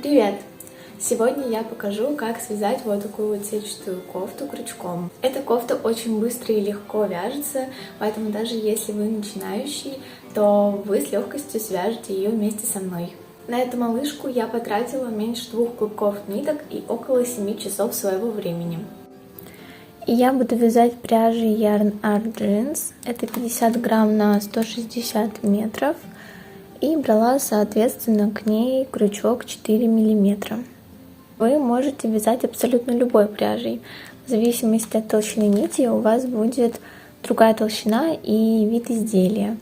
Привет! Сегодня я покажу, как связать вот такую вот сетчатую кофту крючком. Эта кофта очень быстро и легко вяжется, поэтому даже если вы начинающий, то вы с легкостью свяжете ее вместе со мной. На эту малышку я потратила меньше 2 клубков ниток и около 7 часов своего времени. И я буду вязать пряжей Yarn Art Jeans. Это 50 грамм на 160 метров. И брала, соответственно, к ней крючок 4 миллиметра. Вы можете вязать абсолютно любой пряжей. В зависимости от толщины нити у вас будет другая толщина и вид изделия.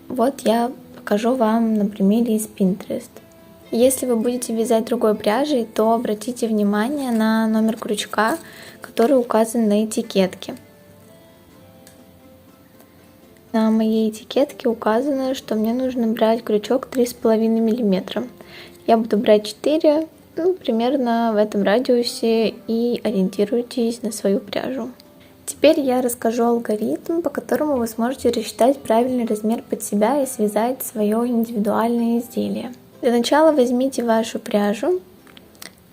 Вот я покажу вам на примере из Pinterest. Если вы будете вязать другой пряжей, то обратите внимание на номер крючка, который указан на этикетке. На моей этикетке указано, что мне нужно брать крючок 3,5 мм. Я буду брать 4, примерно в этом радиусе, и ориентируйтесь на свою пряжу. Теперь я расскажу алгоритм, по которому вы сможете рассчитать правильный размер под себя и связать свое индивидуальное изделие. Для начала возьмите вашу пряжу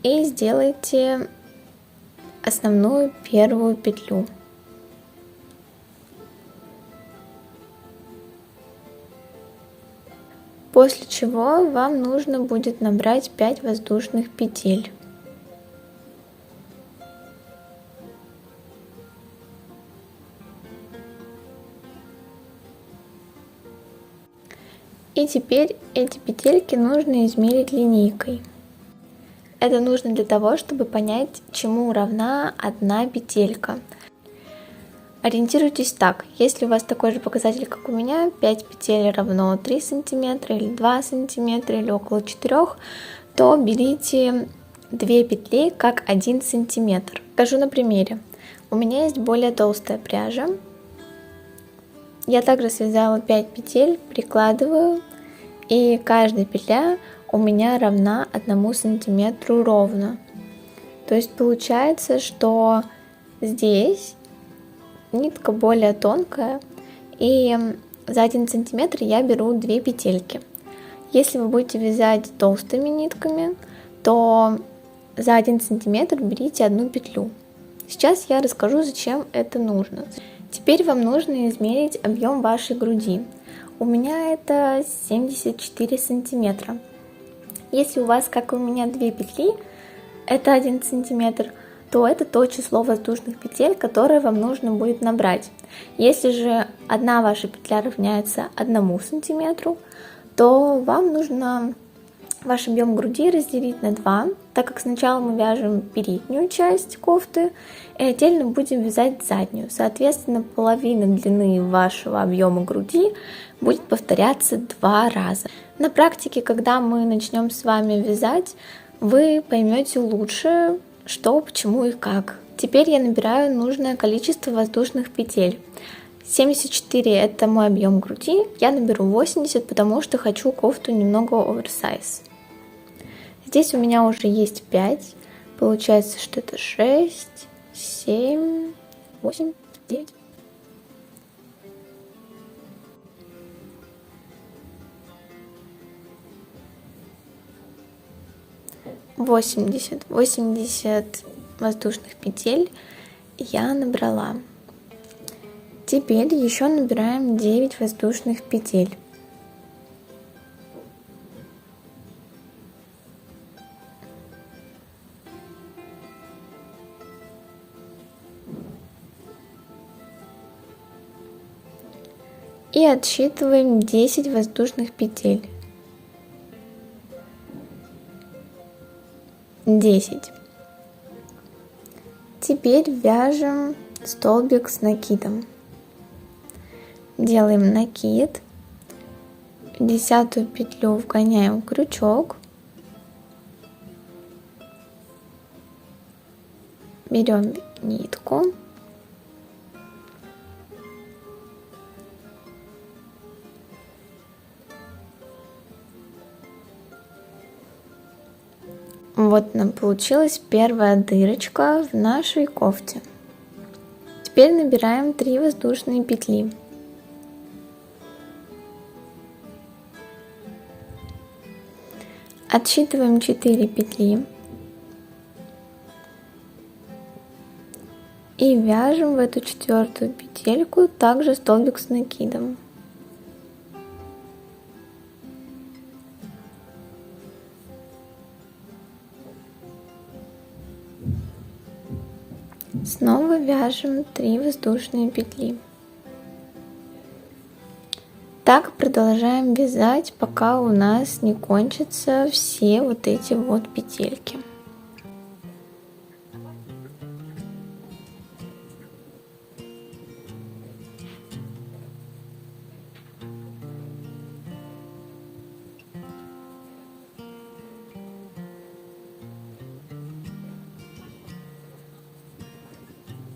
и сделайте основную первую петлю. После чего вам нужно будет набрать 5 воздушных петель. И теперь эти петельки нужно измерить линейкой. Это нужно для того, чтобы понять, чему равна одна петелька. Ориентируйтесь так: если у вас такой же показатель, как у меня, 5 петель равно 3 см или 2 см или около 4, то берите 2 петли как 1 см. Покажу на примере. У меня есть более толстая пряжа. Я также связала 5 петель, прикладываю, и каждая петля у меня равна 1 см ровно. То есть получается, что здесь нитка более тонкая, и за 1 сантиметр я беру 2 петельки. Если вы будете вязать толстыми нитками, то за 1 сантиметр берите 1 петлю. Сейчас я расскажу, зачем это нужно. Теперь вам нужно измерить объем вашей груди. У меня это 74 сантиметра. Если у вас, как у меня, 2 петли, это 1 сантиметр, то это то число воздушных петель, которые вам нужно будет набрать. Если же одна ваша петля равняется 1 сантиметру, то вам нужно ваш объем груди разделить на 2, так как сначала мы вяжем переднюю часть кофты и отдельно будем вязать заднюю. Соответственно, половина длины вашего объема груди будет повторяться 2 раза. На практике, когда мы начнем с вами вязать, вы поймете лучше, что, почему и как. Теперь я набираю нужное количество воздушных петель. 74 это мой объем груди, я наберу 80, потому что хочу кофту немного оверсайз. Здесь у меня уже есть 5, получается, что это 6, 7, 8, 9. Восемьдесят воздушных петель я набрала. Теперь еще набираем 9 воздушных петель. И отсчитываем 10 воздушных петель. 10. Теперь вяжем столбик с накидом. Делаем накид, в 10-ю петлю вгоняем крючок, берем нитку, вот нам получилась первая дырочка в нашей кофте. Теперь набираем 3 воздушные петли. Отсчитываем 4 петли и вяжем в эту 4-ю петельку также столбик с накидом. Снова вяжем 3 воздушные петли. Так продолжаем вязать, пока у нас не кончатся все вот эти вот петельки.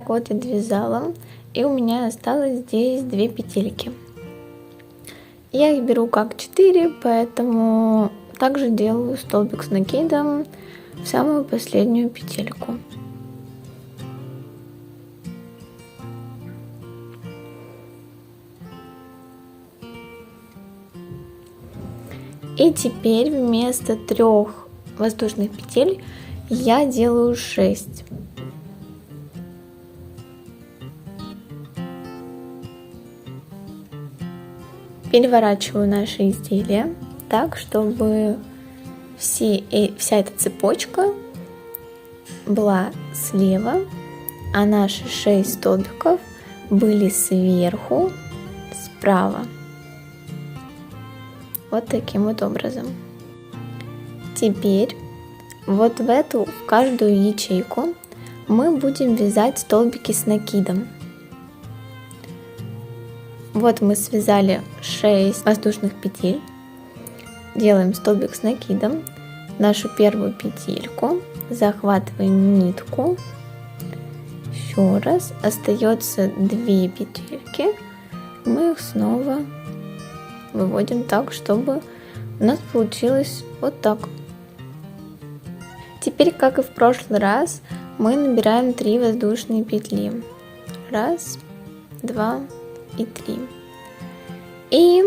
Вот я довязала, и у меня осталось здесь 2 петельки. Я их беру как 4, поэтому также делаю столбик с накидом в самую последнюю петельку. И теперь вместо 3 воздушных петель я делаю 6. Переворачиваю наше изделие так, чтобы вся эта цепочка была слева, а наши 6 столбиков были сверху, справа. Вот таким вот образом. Теперь вот в каждую ячейку мы будем вязать столбики с накидом. Вот мы связали 6 воздушных петель, делаем столбик с накидом, нашу первую петельку, захватываем нитку, еще раз, остается 2 петельки, мы их снова выводим так, чтобы у нас получилось вот так. Теперь, как и в прошлый раз, мы набираем 3 воздушные петли. 1, 2 и 3. И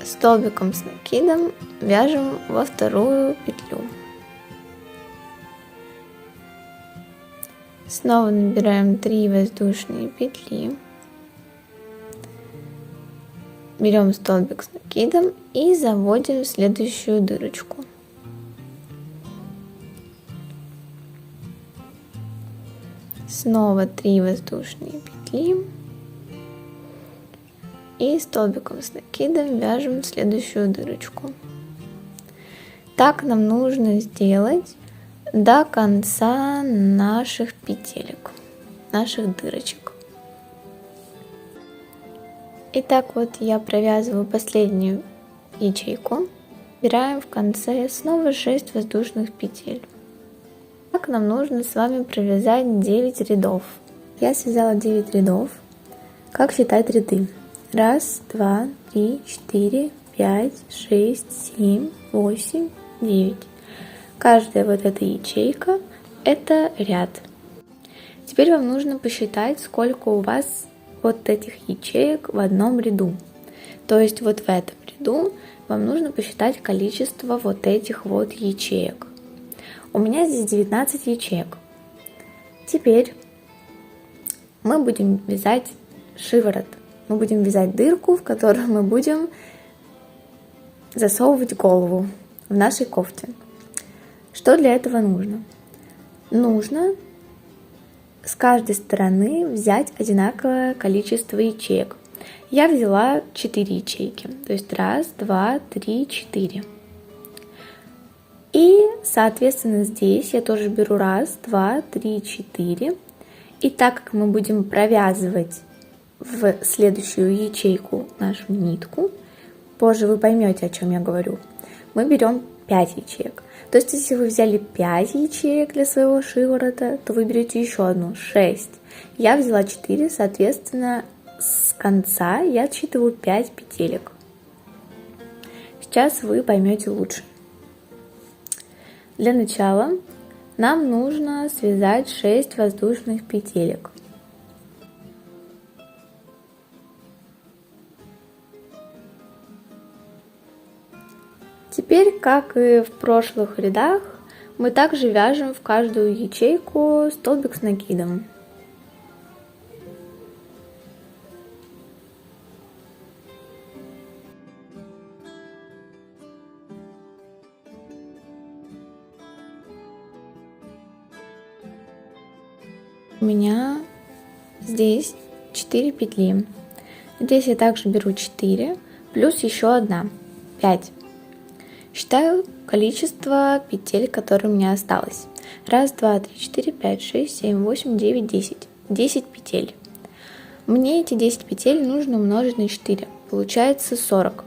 столбиком с накидом вяжем во вторую петлю. Снова набираем 3 воздушные петли. Берем столбик с накидом и заводим в следующую дырочку. Снова 3 воздушные петли. И столбиком с накидом вяжем в следующую дырочку. Так нам нужно сделать до конца наших петелек, наших дырочек. Итак, вот я провязываю последнюю ячейку. Набираем в конце снова 6 воздушных петель. Так нам нужно с вами провязать 9 рядов. Я связала 9 рядов. Как считать ряды? 1, 2, 3, 4, 5, 6, 7, 8, 9. Каждая вот эта ячейка — это ряд. Теперь вам нужно посчитать, сколько у вас вот этих ячеек в одном ряду. То есть вот в этом ряду вам нужно посчитать количество вот этих вот ячеек. У меня здесь 19 ячеек. Теперь мы будем вязать шиворот. Мы будем вязать дырку, в которую мы будем засовывать голову в нашей кофте. Что для этого нужно? Нужно с каждой стороны взять одинаковое количество ячеек. Я взяла 4 ячейки, то есть 1, 2, 3, 4. И, соответственно, здесь я тоже беру 1, 2, 3, 4. И так как мы будем провязывать в следующую ячейку нашу нитку, позже вы поймете, о чем я говорю, мы берем 5 ячеек. То есть, если вы взяли 5 ячеек для своего шиворота, то вы берете еще одну, 6. Я взяла 4, соответственно, с конца я отсчитываю 5 петелек. Сейчас вы поймете лучше. Для начала нам нужно связать 6 воздушных петелек. Теперь как и в прошлых рядах, мы также вяжем в каждую ячейку столбик с накидом. У меня здесь 4 петли. Здесь я также беру 4, плюс еще одна, 5. Считаю количество петель, которые у меня осталось. 1, 2, 3, 4, 5, 6, 7, 8, 9, 10. 10 петель. Мне эти 10 петель нужно умножить на 4. Получается 40.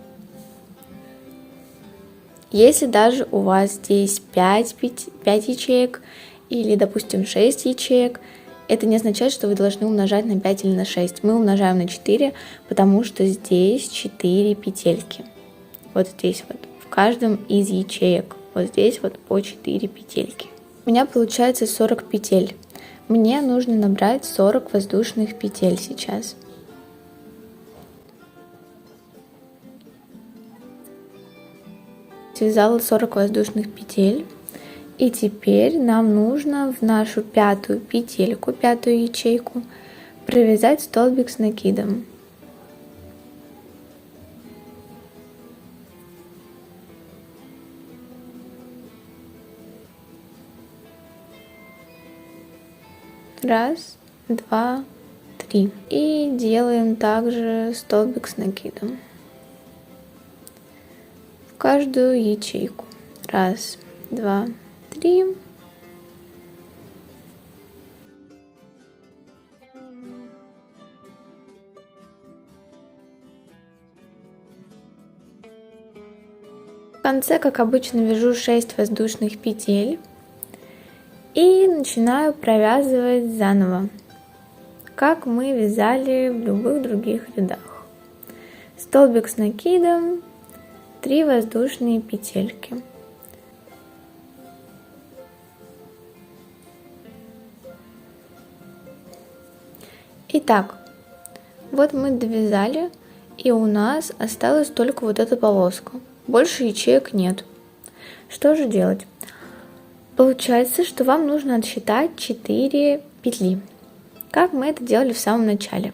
Если даже у вас здесь 5 ячеек или, допустим, 6 ячеек, это не означает, что вы должны умножать на 5 или на 6. Мы умножаем на 4, потому что здесь 4 петельки. Вот здесь вот, в каждом из ячеек. Вот здесь вот по 4 петельки. У меня получается 40 петель. Мне нужно набрать 40 воздушных петель сейчас. Связала 40 воздушных петель. И теперь нам нужно в нашу пятую петельку, пятую ячейку, провязать столбик с накидом. Раз, два, три. И делаем также столбик с накидом в каждую ячейку. Раз, два, 3. В конце, как обычно, вяжу 6 воздушных петель и начинаю провязывать заново, как мы вязали в любых других рядах. Столбик с накидом, 3 воздушные петельки. Итак, вот мы довязали, и у нас осталась только вот эта полоска. Больше ячеек нет. Что же делать? Получается, что вам нужно отсчитать 4 петли, как мы это делали в самом начале.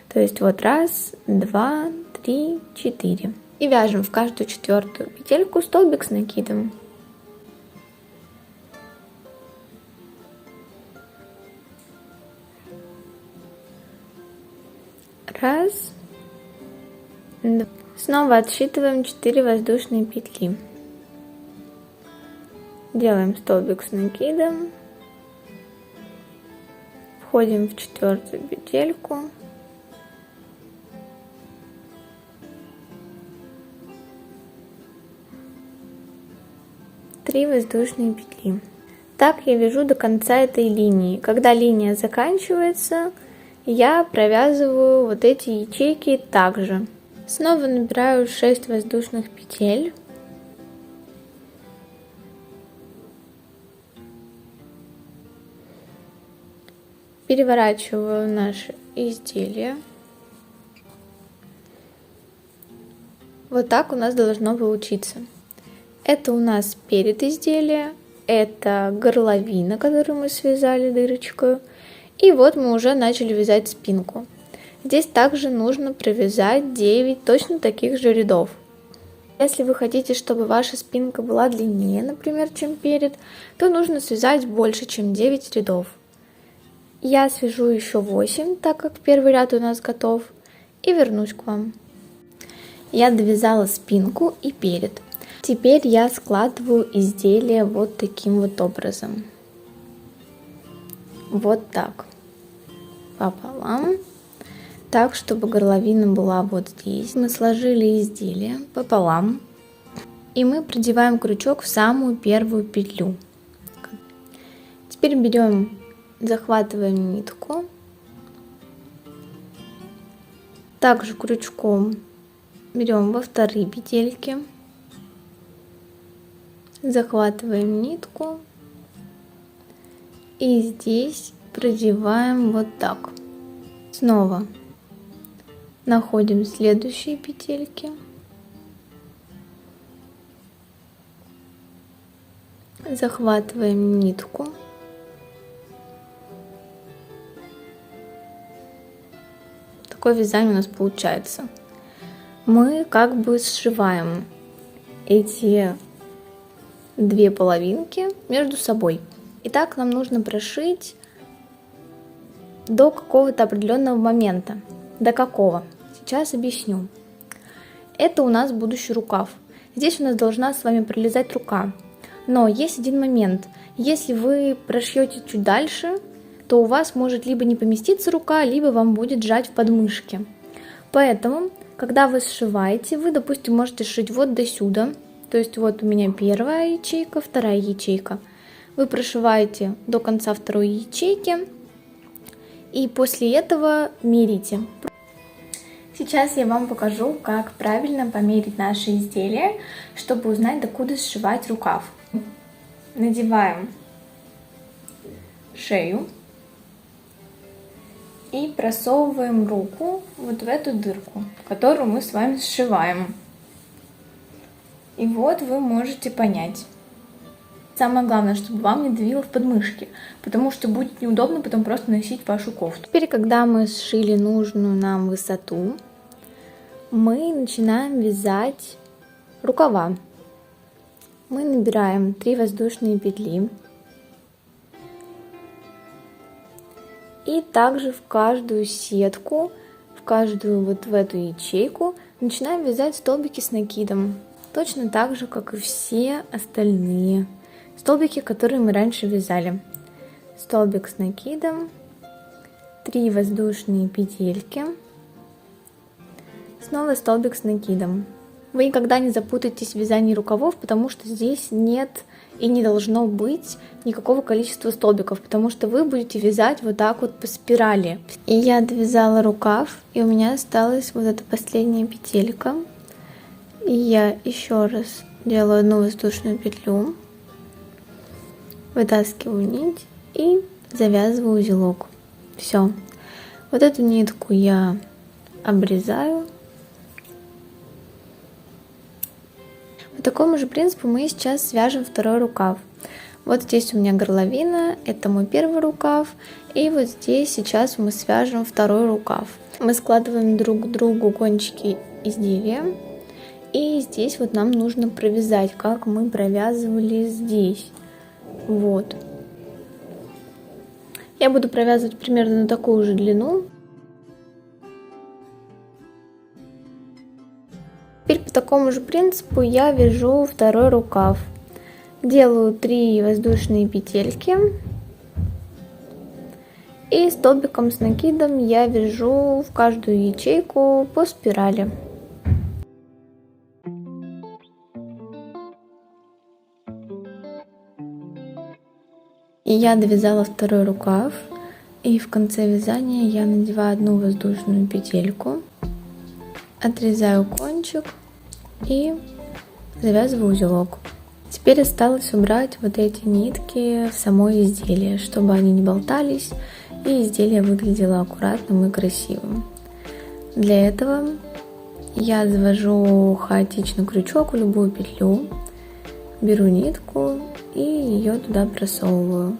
То есть вот 1, 2, 3, 4. И вяжем в каждую 4-ю петельку столбик с накидом. Раз, два. Снова отсчитываем 4 воздушные петли. Делаем столбик с накидом. Входим в 4-ю петельку. Три воздушные петли. Так я вяжу до конца этой линии. Когда линия заканчивается, я провязываю вот эти ячейки также. Снова набираю 6 воздушных петель. Переворачиваю наше изделие. Вот так у нас должно получиться. Это у нас перед изделия, это горловина, которую мы связали дырочкой. И вот мы уже начали вязать спинку. Здесь также нужно провязать 9 точно таких же рядов. Если вы хотите, чтобы ваша спинка была длиннее, например, чем перед, то нужно связать больше, чем 9 рядов. Я свяжу еще 8, так как первый ряд у нас готов, и вернусь к вам. Я довязала спинку и перед. Теперь я складываю изделие вот таким вот образом. Вот так. Пополам. Так, чтобы горловина была вот здесь. Мы сложили изделие пополам. И мы продеваем крючок в самую первую петлю. Теперь берем, захватываем нитку. Также крючком берем во вторые петельки. Захватываем нитку. И здесь продеваем вот так. Снова находим следующие петельки. Захватываем нитку. Такое вязание у нас получается. Мы как бы сшиваем эти две половинки между собой. Итак, нам нужно прошить до какого-то определенного момента. До какого? Сейчас объясню. Это у нас будущий рукав. Здесь у нас должна с вами пролезать рука. Но есть один момент. Если вы прошьете чуть дальше, то у вас может либо не поместиться рука, либо вам будет жать в подмышке. Поэтому, когда вы сшиваете, вы, допустим, можете сшить вот до сюда. То есть вот у меня первая ячейка, вторая ячейка. Вы прошиваете до конца второй ячейки и после этого мерите. Сейчас я вам покажу, как правильно померить наше изделие, чтобы узнать, докуда сшивать рукав. Надеваем шею и просовываем руку вот в эту дырку, которую мы с вами сшиваем. И вот вы можете понять. Самое главное, чтобы вам не давило в подмышки, потому что будет неудобно потом просто носить вашу кофту. Теперь, когда мы сшили нужную нам высоту, мы начинаем вязать рукава. Мы набираем 3 воздушные петли. И также в каждую сетку, в каждую вот в эту ячейку начинаем вязать столбики с накидом. Точно так же, как и все остальные столбики, которые мы раньше вязали. Столбик с накидом, 3 воздушные петельки, снова столбик с накидом. Вы никогда не запутаетесь в вязании рукавов, потому что здесь нет и не должно быть никакого количества столбиков, потому что вы будете вязать вот так вот по спирали. И я довязала рукав, и у меня осталась вот эта последняя петелька. И я еще раз делаю одну воздушную петлю, вытаскиваю нить и завязываю узелок. Все. Вот эту нитку я обрезаю. По такому же принципу мы сейчас свяжем второй рукав. Вот здесь у меня горловина, это мой первый рукав, и вот здесь сейчас мы свяжем второй рукав. Мы складываем друг к другу кончики изделия, и здесь вот нам нужно провязать, как мы провязывали здесь. Вот. Я буду провязывать примерно на такую же длину. Теперь по такому же принципу я вяжу второй рукав. Делаю 3 воздушные петельки. И столбиком с накидом я вяжу в каждую ячейку по спирали. И я довязала второй рукав. И в конце вязания я надеваю одну воздушную петельку. Отрезаю кончик и завязываю узелок. Теперь осталось убрать вот эти нитки в само изделие, чтобы они не болтались и изделие выглядело аккуратным и красивым. Для этого я завожу хаотично крючок в любую петлю, беру нитку и ее туда просовываю.